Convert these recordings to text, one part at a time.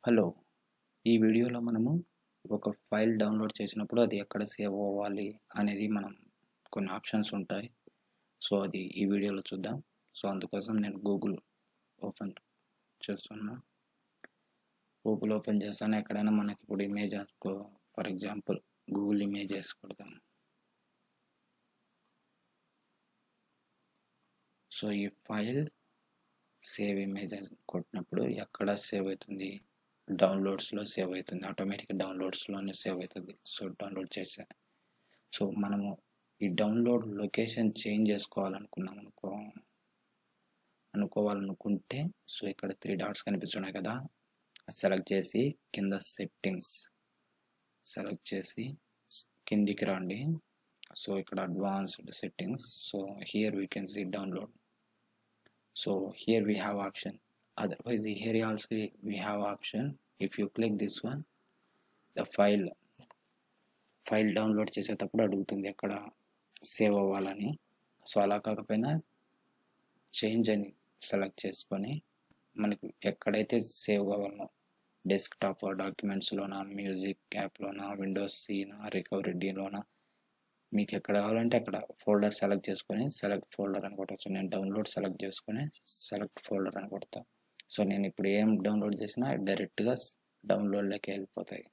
Hello, ఈ వీడియోలో మనము ఒక ఫైల్ డౌన్లోడ్ చేసినప్పుడు అది ఎక్కడ సేవ్ అవ్వాలి అనేది మనం కొన్ని ఆప్షన్స్ ఉంటాయి. సో అది ఈ వీడియోలో చూద్దాం. సో అందుకోసం నేను గూగుల్ ఓపెన్ చేస్తున్నా. గూగుల్ ఓపెన్ చేస్తాను. ఎక్కడైనా మనకి ఇప్పుడు ఇమేజ్ అనుకో, ఫర్ ఎగ్జాంపుల్ గూగుల్ ఇమేజెస్ కొడతాం. సో ఈ ఫైల్ సేవ్ ఇమేజ్ కొట్టినప్పుడు ఎక్కడ సేవ్ అవుతుంది? డౌన్లోడ్స్లో సేవ్ అవుతుంది. ఆటోమేటిక్ డౌన్లోడ్స్లోనే సేవ్ అవుతుంది. సో డౌన్లోడ్ చేసా. సో మనము ఈ డౌన్లోడ్ లొకేషన్ చేంజ్ అనుకోవాలనుకుంటే సో ఇక్కడ 3 డాట్స్ కనిపిస్తున్నాయి కదా, సెలెక్ట్ చేసి కింద సెట్టింగ్స్ సెలెక్ట్ చేసి కిందికి రండి. సో ఇక్కడ advanced settings. So here we can see download. So here we have option. Otherwise here also we have option. If you click this one, the file download చేసేటప్పుడు అడుగుతుంది ఎక్కడ save అవ్వాలని. So అలా కాకపోయినా చేంజ్ అని select చేసుకొని మనకి ఎక్కడైతే సేవ్ కావాలనో, డెస్క్టాప్ డాక్యుమెంట్స్లోనా, మ్యూజిక్ యాప్లోనా, విండోస్ సీనా, రికవరీ డీలోనా, మీకు ఎక్కడ కావాలంటే అక్కడ ఫోల్డర్ సెలెక్ట్ చేసుకొని సెలెక్ట్ ఫోల్డర్ అని కొట్టచ్చు. నేను డౌన్లోడ్ సెలెక్ట్ చేసుకొని సెలెక్ట్ ఫోల్డర్ అని కొడతా. సో నేను ఇప్పుడు ఏం డౌన్లోడ్ చేసినా డైరెక్ట్గా డౌన్లోడ్లోకి వెళ్ళిపోతాయి.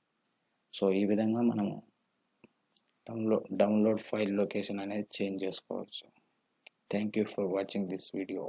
సో ఈ విధంగా మనము డౌన్లోడ్ ఫైల్ లొకేషన్ అనేది చేంజ్ చేసుకోవచ్చు. Thank you for watching this video.